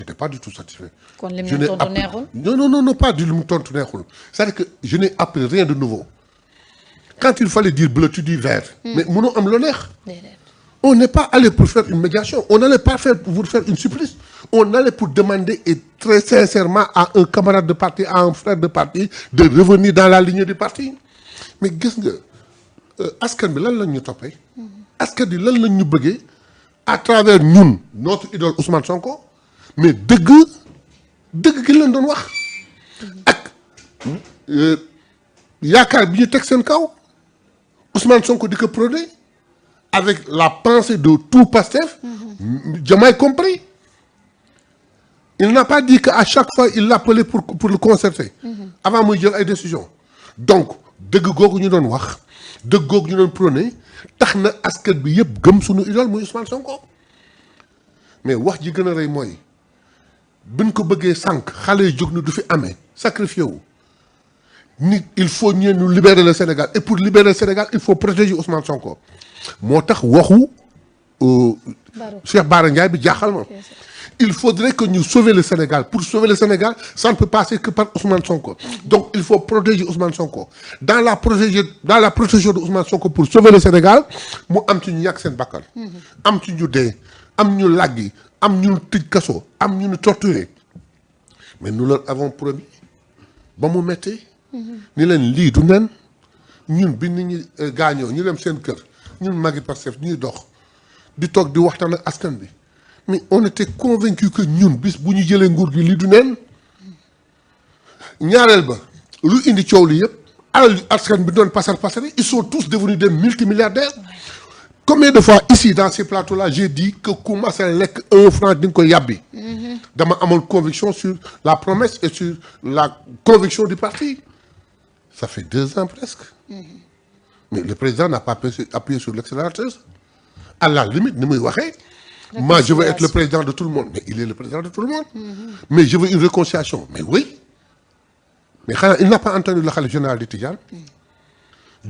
j'étais pas du tout satisfait. kon lim ñu tontu neexul. non pas du li mu tontu neexul c'est-à-dire que je n'ai appris rien de nouveau quand il fallait dire bleu tu dis vert. mais mënoo am lu neex. on n'est pas allé pour faire une médiation on n'allait pas pour faire une supplice on allait pour demander et très sincèrement à un camarade de parti à un frère de parti de revenir dans la lignée du parti mais gis nga askan bi lan lañ ñu toppee. askan bi lan lañ ñu bëggee à travers ñun notre idole Ousmane Sonko mais dëgg gi leen doon wax ak yaakaar bi ñu teg seen kaw Ousmane Sonko di ko prôné avec la pensée de tout Pastef, Diomaye compris. Il n'a pas dit qu'à chaque fois il l'appelait pour le concerter. Avant muy jël ay décisions. donc dëgg googu ñu doon wax dëgg googu ñu doon prôné tax na askan bi yëpp gëm suñu idole muy Ousmane Sonko mais wax ji gën a rëy mooy buñ ko bëggee sànq xale yi jóg na du fi amee sacrifié wu nit il faut ñu libérer le Sénégal et pour libérer le Sénégal il faut protéger Ousmane Sonko. moo tax waxu Cheikh Bara Ndiaye bi jaaxal ma il faudrait que ñu sauver le Sénégal pour sauver le Sénégal ça ne peut passer que par Ousmane Sonko donc il faut protéger Ousmane Sonko dans la protection de Ousmane Sonko pour sauver le Sénégal mu am ci ñu yàq seen bakkan am ci ñu dee am ñu laggi am ñu tëj kaso am ñu torturé mais nous leur avons promis ba mu méttee ni leen lii du nen ñun bi nit ñi gaañoo ñu dem seen kër ñun magi Pastef ñuy dox di toog di waxtaan ak askan bi mais on était convaincu que ñun bis bu ñu jëlee nguur gi lii du neen ñaareel ba lu indi coow li yëpp alal askan bi doon pasar pasari ils sont tous devenus des multimilliardaires combien de fois ici dans ces plateaux là j'ai dit que ku masa lekk 1 franc di nga ko yàbbi dama amoon conviction sur la promesse et sur la conviction du parti ça fait 2 ans presque mais le président n'a pas appuyé sur l'accélérateur à la limite ni muy waxee moi je veux être le président de tout le monde mais il est le président de tout le monde mais je veux une réconciliation mais oui mais xanaa il n'a pas entendu le khalife général des Tidianes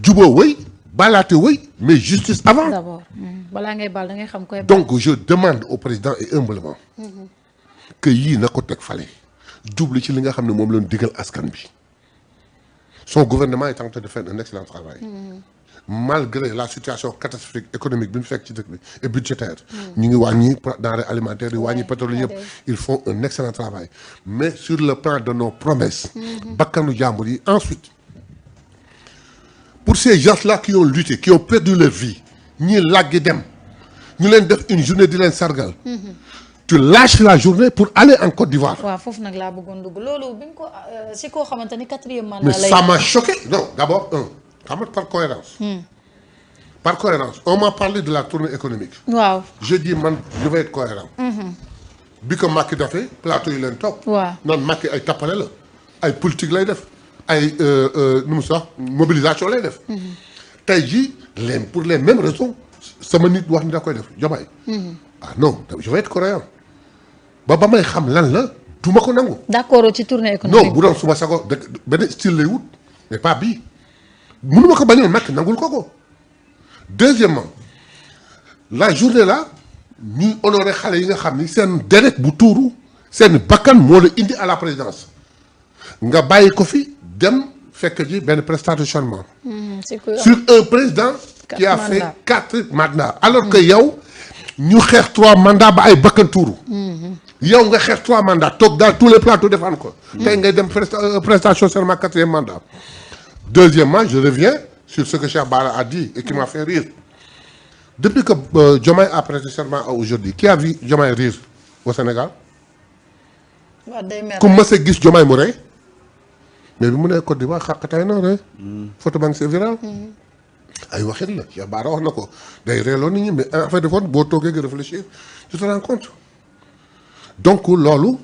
juboo oui balaate oui mais justice avant d'abord balaa ngay baal da ngay xam koy donc je demande au président et humblement que yii na ko teg fale jublu ci li nga xam ne moom lañu digal askan bi son gouvernement est en train de faire un excellent travail malgré la situation catastrophique économique bi ñu fekk ci dëkk bi et budgétaire ñu ngi wàññi denrées alimentaires yi wàññi pétrole yëpp ils font un excellent travail mais sur le plan de nos promesses bakkanu jàmbur yi ensuite pour ces gens-là qui ont lutté qui ont perdu leur vie ñii làggi dem ñu leen def une journée di leen sargal tu lâches la journée pour aller en Côte d'Ivoire. waaw foofu nag laa bëggoon dugg loolu bi ñu ko si koo xamante ni 4e mandat mais ça m'a choqué non d'abord xam nga par cohérence par cohérence on m'a parlé de la tournée économique waaw je dis man je vais être cohérent bi ko Macky dafee plateau yi leen topp waaw noonu Macky ay tappale la ay politique lay def ay nu mu sax mobilisation lay def tey jii pour les mêmes raisons sama nit wax ni da koy def Diomaye ah non je vais être cohérent ba may xam lan la du ma ko nangu d'accord ci tournée économique non bu doon suma sago benn style lay wut mais pas bii mënu ma ko bañoon Macky nangul ko deuxièmement la journée là ñuy honorer xale yi nga xam ni seen deret bu tuuru seen bakkan moo la indi à la présidence nga bàyyi ko fi dem fekk ji benn prestation de serment sur un président qui a fait 4 mandats alors que yow ñu xeex 3 mandats ba ay bakkan tuuru yow nga xeex 3 mandats toog dans tous les plateaux defaan ko tey ngay dem prestation de serment 4e mandat deuxièmement je reviens sur ce que Cheikh Bara a dit et qui m'a fait rire depuis que Diomaye a prêté serment à aujourd'hui qui a vu Diomaye rire au Sénégal ku mës a gis Diomaye mu rey mais bi mu nee Côte d'Ivoire xàqataay na rey photo baa ngi c'est viral ay waxit la Cheikh Bara wax na ko day reeloo nit ñi mais en fait de compte boo toogee nga réfléchir tu te rends compte donc loolu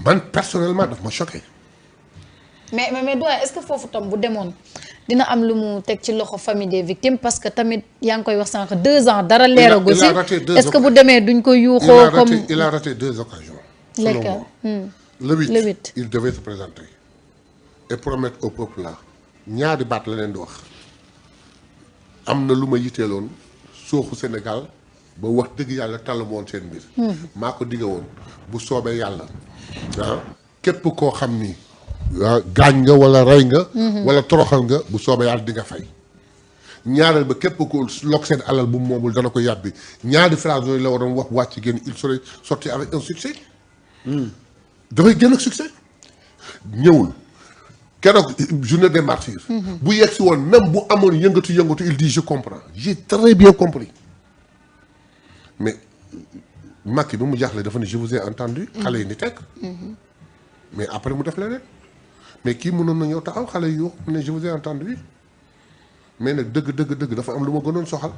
man personnellement daf ma choqué mais doyen est-ce que foofu tam bu demoon dina am lu mu teg ci loxo famille des victimes parce que tamit yaa ngi koy wax sànq 2 ans dara leeragu si est-ce que bu demee duñ ko yuuxoo comme il a raté 2 occasions lesquelles le 8 il devait se présenter et promettre au peuple là ñaari baat la leen di wax am na lu ma yiteeloon suuxu Sénégal ba wax dëgg yàlla tallu woon seen mbir. maa ko digge woon bu soobee yàlla képp koo xam ni gaañ nga wala rey nga. wala toroxal nga bu soobee yàlla di nga fay. ñaareel ba képp ko lok seen alal bu moomul dana ko yàbbi ñaari phrase yooyu la waroon wax wàcc génn il serait sorti avec un succès. dafay génn ak succès. ñëwul keroog journée des martyrs. bu yegg si woon même bu amoon yëngatu il dit je comprends j'ai très bien compris mais Macky bi mu jaaxle dafa ne je vous ai entendu. xale yi ni tekk. mais après mu def leneen mais kii mënoon na ñëw taxaw xale yi yoo ne je vous ai entendu. mais nag dëgg dafa am lu ma gënoon soxal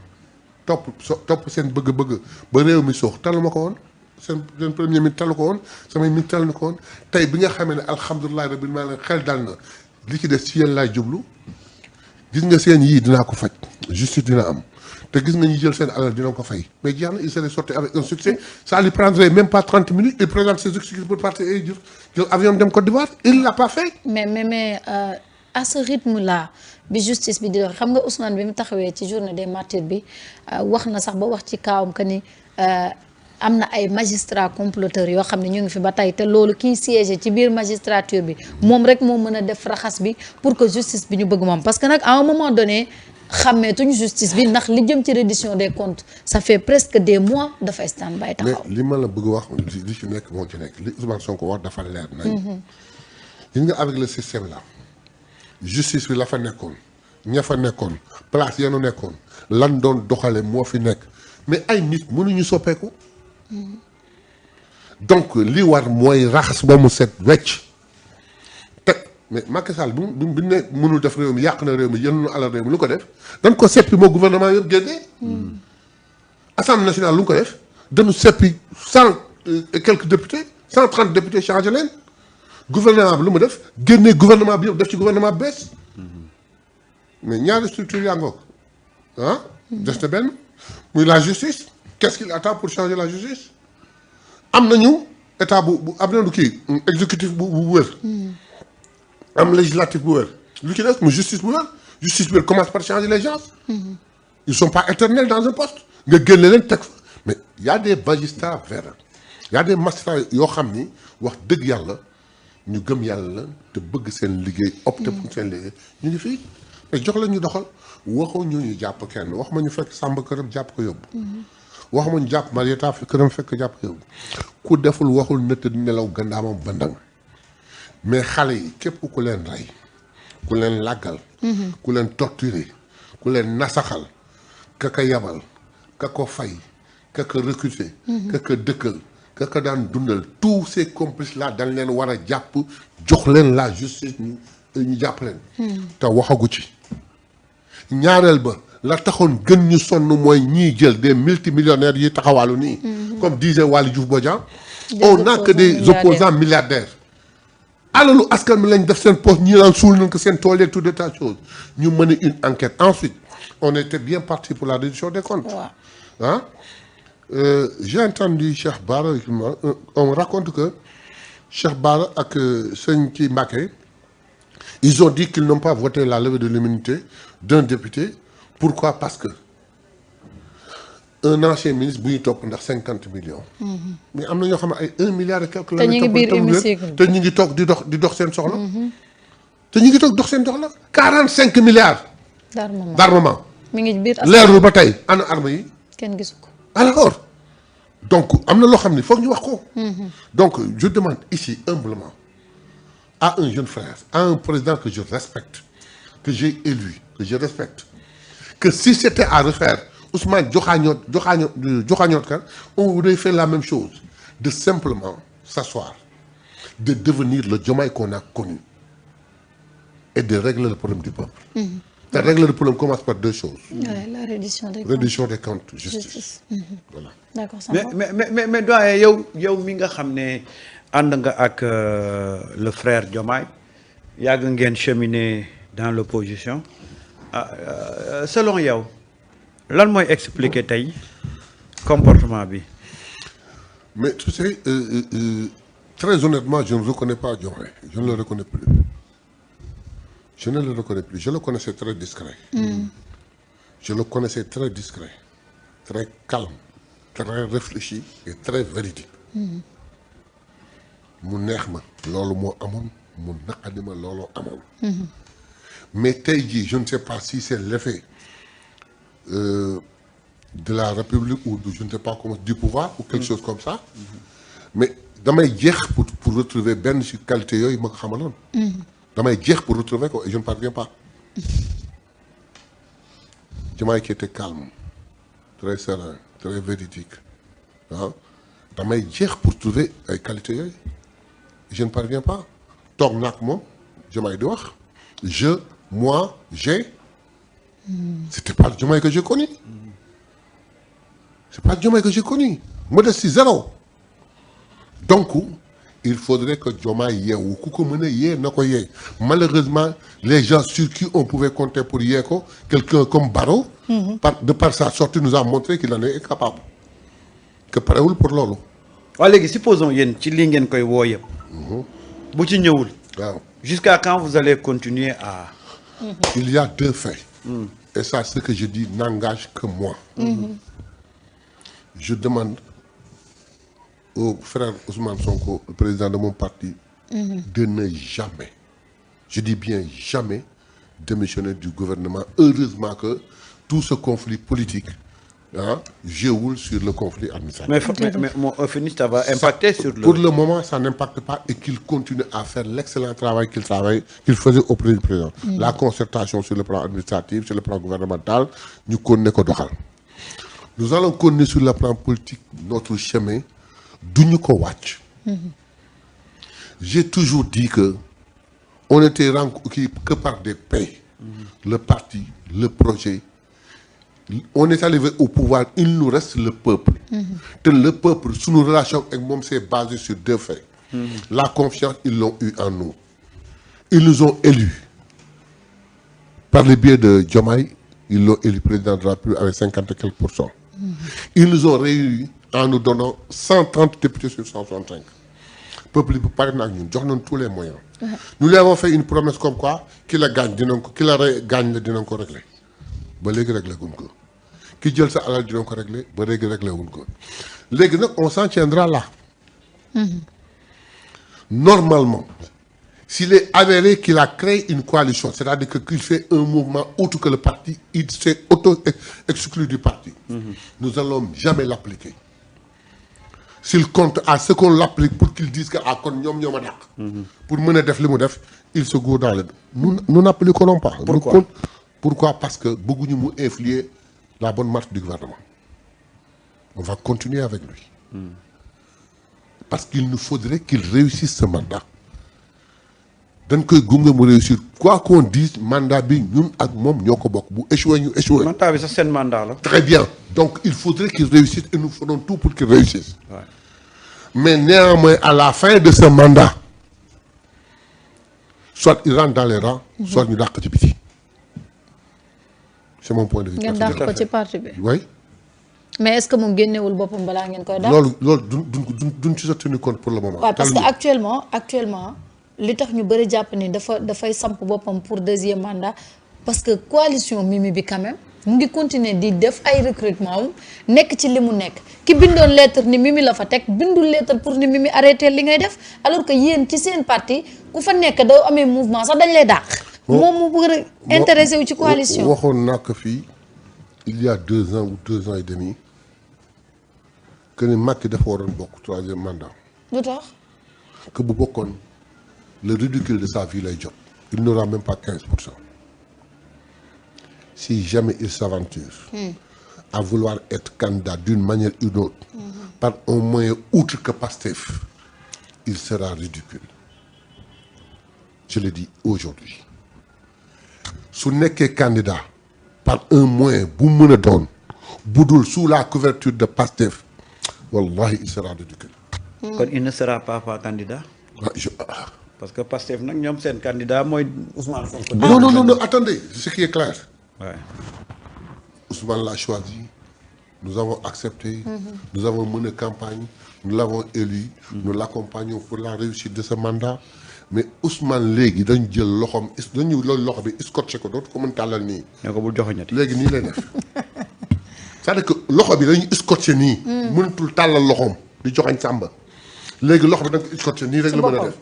topp seen bëgg-bëgg ba réew mi soox talu ma ko woon seen premier mi talu ko woon samay mi talu ko woon tey bi nga xamee ne alhamdulilah rabbil alamin xel dal na li ci des ci yéen laay jublu gis nga seen yii dinaa ko faj justice dina am te gis nga ñu jël seen alal dina ko fay mais jeex na il serait sorti avec un succès ça lui prendrait même pas 30 minutes il présente ses excuses pour partir et jël avion dem Côte d'Ivoire il l'a pas fait. mais à ce rythme là bi justice bi di dox xam nga Ousmane bi mu taxawee ci journée des martyrs bi wax na sax ba wax ci kaawam que ni am na ay magistrats comploteurs yoo xam ne ñu ngi fi ba tey te loolu kiy siège ci biir magistrature bi moom rek moo mën a def raxas bi pour que justice bi ñu bëgg moom parce que nag à un moment donné xàmmeetuñu justice bi ndax li jëm ci reddition des comptes ça fait presque des mois dafay stand by taxaw. mais li ma la bëgg wax li ci nekk moo ci nekk li Ousmane Sonko wax dafa leer nañ. gis nga avec le système là. justice bi la fa nekkoon ña fa nekkoon place yanu nekkoon lan doon doxale moo fi nekk mais ay nit mënuñu soppeeku donc li war mooy raxas ba mu set wecc teg mais Macky Sall bi ne mënul def réew mi yàq na réew mi yéen na alal réew mi lu ko def dañ ko seppi moo gouvernement yëpp génnee assemblée nationale lu ko def dañu seppi 100 et quelques députés 130 députés changé leen gouvernement bi lu mu def génne gouvernement bi yëpp def ci gouvernement bi bees mais ñaari structure yaa ngoog des na benn muy la justice qu'est-ce qu'il attend pour changer la justice am nañu état bu am nañu kii exécutif bu wér am législatif bu wér lu ci des mu justice bu wér commence par changer les gens ils sont pas éternels dans un poste nga génne leen teg fa mais y a des magistrats verts y a des magistrats yoo xam ni wax dëgg yàlla ñu gëm yàlla te bëgg seen liggéey opté pour seen liggéey ñu ngi fii mais jox la ñu doxal waxoo ñu jàpp kenn wax ma ñu fekk sàmb këram jàpp ko yóbbu wax ma ñu jàpp Marieta fi këram fekk jàpp ko yóbbu ku deful waxul nëtt di nelaw gandaamam bandang mais xale yi képp ku leen rey ku leen làggal ku leen torturer ku leen nasaxal ka ka yabal ka ko fay ka ko recruter ka ko dëkkal ka daan dundal tous ces complices là dañ leen war a jàpp jox leen la justice ñu jàpp leen te waxagu ci ñaareel ba la taxoon gën ñu sonn mooy ñiy jël des multimillionnaires yi taxawaalu nii comme disait Waly Diouf Bodian on n'a que des opposants milliardaires alalu askan mi lañ def seen poste ñi naan suul nañ ko seen tool yeeg tout de tas choses ñu mener une enquête ensuite on était bien parti pour la reddition des comptes j'ai entendu Cheikh Bara on raconte que Cheikh Bara ak sëñ ci Mbacké ils ont dit qu'ils n'ont pas voté la levée de l'immunité d'un député pourquoi parce que un ancien ministre bu ñu topp ndax 50 millions mais am na ñoo xam ne ay 1 milliard et quelque la te ñu ngi toog di dox seen soxla te ñu ngi toog dox seen soxla 45 milliards d'armement mi ngi biir leerul ba tey ana arme yi kenn gisu ko alors donc am na loo xam ne foog ñu wax ko donc je demande ici humblement à un jeune frère à un président que je respecte que j'ai élu que je respecte que si c'était à refaire Ousmane joxaañoot kan on aurait fait la même chose de simplement s'asseoir de devenir le Diomaye qu'on a connu et de régler le problème du peuple te régler le problème commence par deux choses la reddition des comptes justice voilà d'accord mais doyen yow mi nga xam ne ànd nga ak le frère Diomaye yàgg ngeen cheminer dans l'opposition selon yow lan mooy expliquer tey comportement bi mais tu sais très honnêtement je ne reconnais pas Diomaye je ne le reconnais plus je le connaissais très discret je le connaissais très discret très calme très réfléchi et très véridique. mu neex ma loolu moo amoon mu naqadi ma looloo amoon. mais tey jii je ne sais pas si c'est l'effet de la République ou de je ne sais pas comment du pouvoir ou quelque chose comme ça. mais damay jeex pour retrouver benn ci qualité yooyu ma ko xamaloon. damay jeex pour retrouver ko et je ne parviens pas. Diomaye qui était calme très serein très véridique ah damay jeex pour trouver ay qualité yooyu je ne parviens pas toog naag moom Diomaye di wax je moi j'ai c'était pas le Diomaye que j'ai connu c'est pas le Diomaye que j'ai connu modestie zéro donc il faudrait que Diomaye yeewu ku ko mën a yee na ko yee malheureusement les gens sur qui on pouvait compter pour yee ko quelqu'un comme Barrow de par sa sortie nous a montré qu'il en est incapable que parewul pour loolu waaw léegi supposons yéen ci lii ngeen koy woo yëpp bu ci ñëwul waaw jusqu'à quand vous allez continuer à il y a deux faits et ça ce que je dis n'engage que moi je demande au frère Ousmane Sonko le président de mon parti de ne jamais je dis bien jamais démissionner du gouvernement heureusement que tout ce conflit politique joué sur le conflit administratif. Mais au finish, ça va impacter sur le... Pour le moment, ça n'impacte pas et qu'il continue à faire l'excellent travail qu'il faisait auprès du président. La concertation sur le plan administratif, sur le plan gouvernemental, nous connaissons doxal. Nous allons connaître sur le plan politique notre chemin d'où ko wàcc. J'ai toujours dit que on était rencontrés que par des pays. Le parti, le projet. On est arrivé au pouvoir, il nous reste le peuple. Le peuple, sous nos relations avec moi, c'est basé sur deux faits. La confiance, ils l'ont eu en nous. Ils nous ont élus. Par le biais de Diomaye, ils l'ont élu président de la République avec 50 et quelques %. Ils nous ont réunis en nous donnant 130 députés sur 165. Le peuple peut parler avec nous, nous tous les moyens. Nous lui avons fait une promesse comme quoi, qu'il a gagné, qu'il a gagné, il a réglé. Ba léegi réglé wuñ ko ki jël sa alal dina ko réglé ba léegi réglé wuñ ko léegi nag on s'en tiendra là. Normalement s'il est avéré qu'il a créé une coalition c'est-à-dire qu'il fait un mouvement autre que le parti il s'est auto-exclu du parti. Nous n'allons jamais l'appliquer. S'il compte à ce qu'on l'applique pour qu'il dise que ah kon ñoom ñoo ma dàq. Pour mën a def li mu def il se gourre dans le nous n'appliquerons pas. Pourquoi? Parce que bëgguñu mu influer la bonne marche du gouvernement. On va continuer avec lui. Parce qu'il nous faudrait qu'il réussisse ce mandat. dañ koy gunge mu réussir quoi qu'on dise mandat bi ñun ak moom ñoo ko bokk bu échoué ñu échoué. mandat bi sax seen mandat la. Très bien donc il faudrait qu'il réussisse et nous ferons tout pour qu'il réussisse. Ouais. Mais néanmoins à la fin de ce mandat soit il rentre dans les rangs. soit ñu dàq ci biti. C'est mon point de vue. ngeen dàq ko ci parti bi. Oui. mais est-ce que moom génnewul boppam balaa ngeen koy dàq. loolu duñ ci sa tenu compte pour le moment. waaw parce que actuellement li tax ñu bëri jàpp ni dafay samp boppam pour deuxième mandat parce que coalition Mimi bi quand même mu ngi continuer di def ay recrutement wu nekk ci li mu nekk ki bindoon lettre ni Mimi la fa teg bindul lettre pour ni Mimi arrêté li ngay def alors que yéen ci seen parti ku fa nekk doo amee mouvement sax dañ lay dàq. moom mu bëgg a intéressé wu ci coalition. waxoon naa ko fii il y a 2 ans ou 2 ans et demi que ni Macky dafa waroon bokk 3e mandat. lu tax. que bu bokkoon le ridicule de sa vie lay jot. Il n'aura même pas 15%. Si jamais il s'aventure à vouloir être candidat d'une manière ou d'une autre, par un moyen outre que Pastef, il sera ridicule. Je le dis aujourd'hui. Su nekkee candidat par un moyen bu mën a doon budul sous la couverture de Pastef wallahi il sera ridicule. Kon il ne sera pas candidat. Parce que Pastef nag ñoom seen candidat mooy Ousmane Sonko. Non, attendez, ce qui est clair. Ouais. Ousmane l'a choisi, nous avons accepté, nous avons mené campagne, nous l'avons élu, nous l'accompagnons pour la réussite de ce mandat. Mais Ousmane léegi dañ jël loxoom dañu loolu loxo bi scotché ko dootu ko mën tàllal nii. ne ko bul joxoñati. léegi nii lay def c'est-à-dire que loxo bi dañuy scotché nii. mënatul tàllal loxoom di joxañ Samba. léegi loxo bi da nga ko scotché nii rek la mën a def.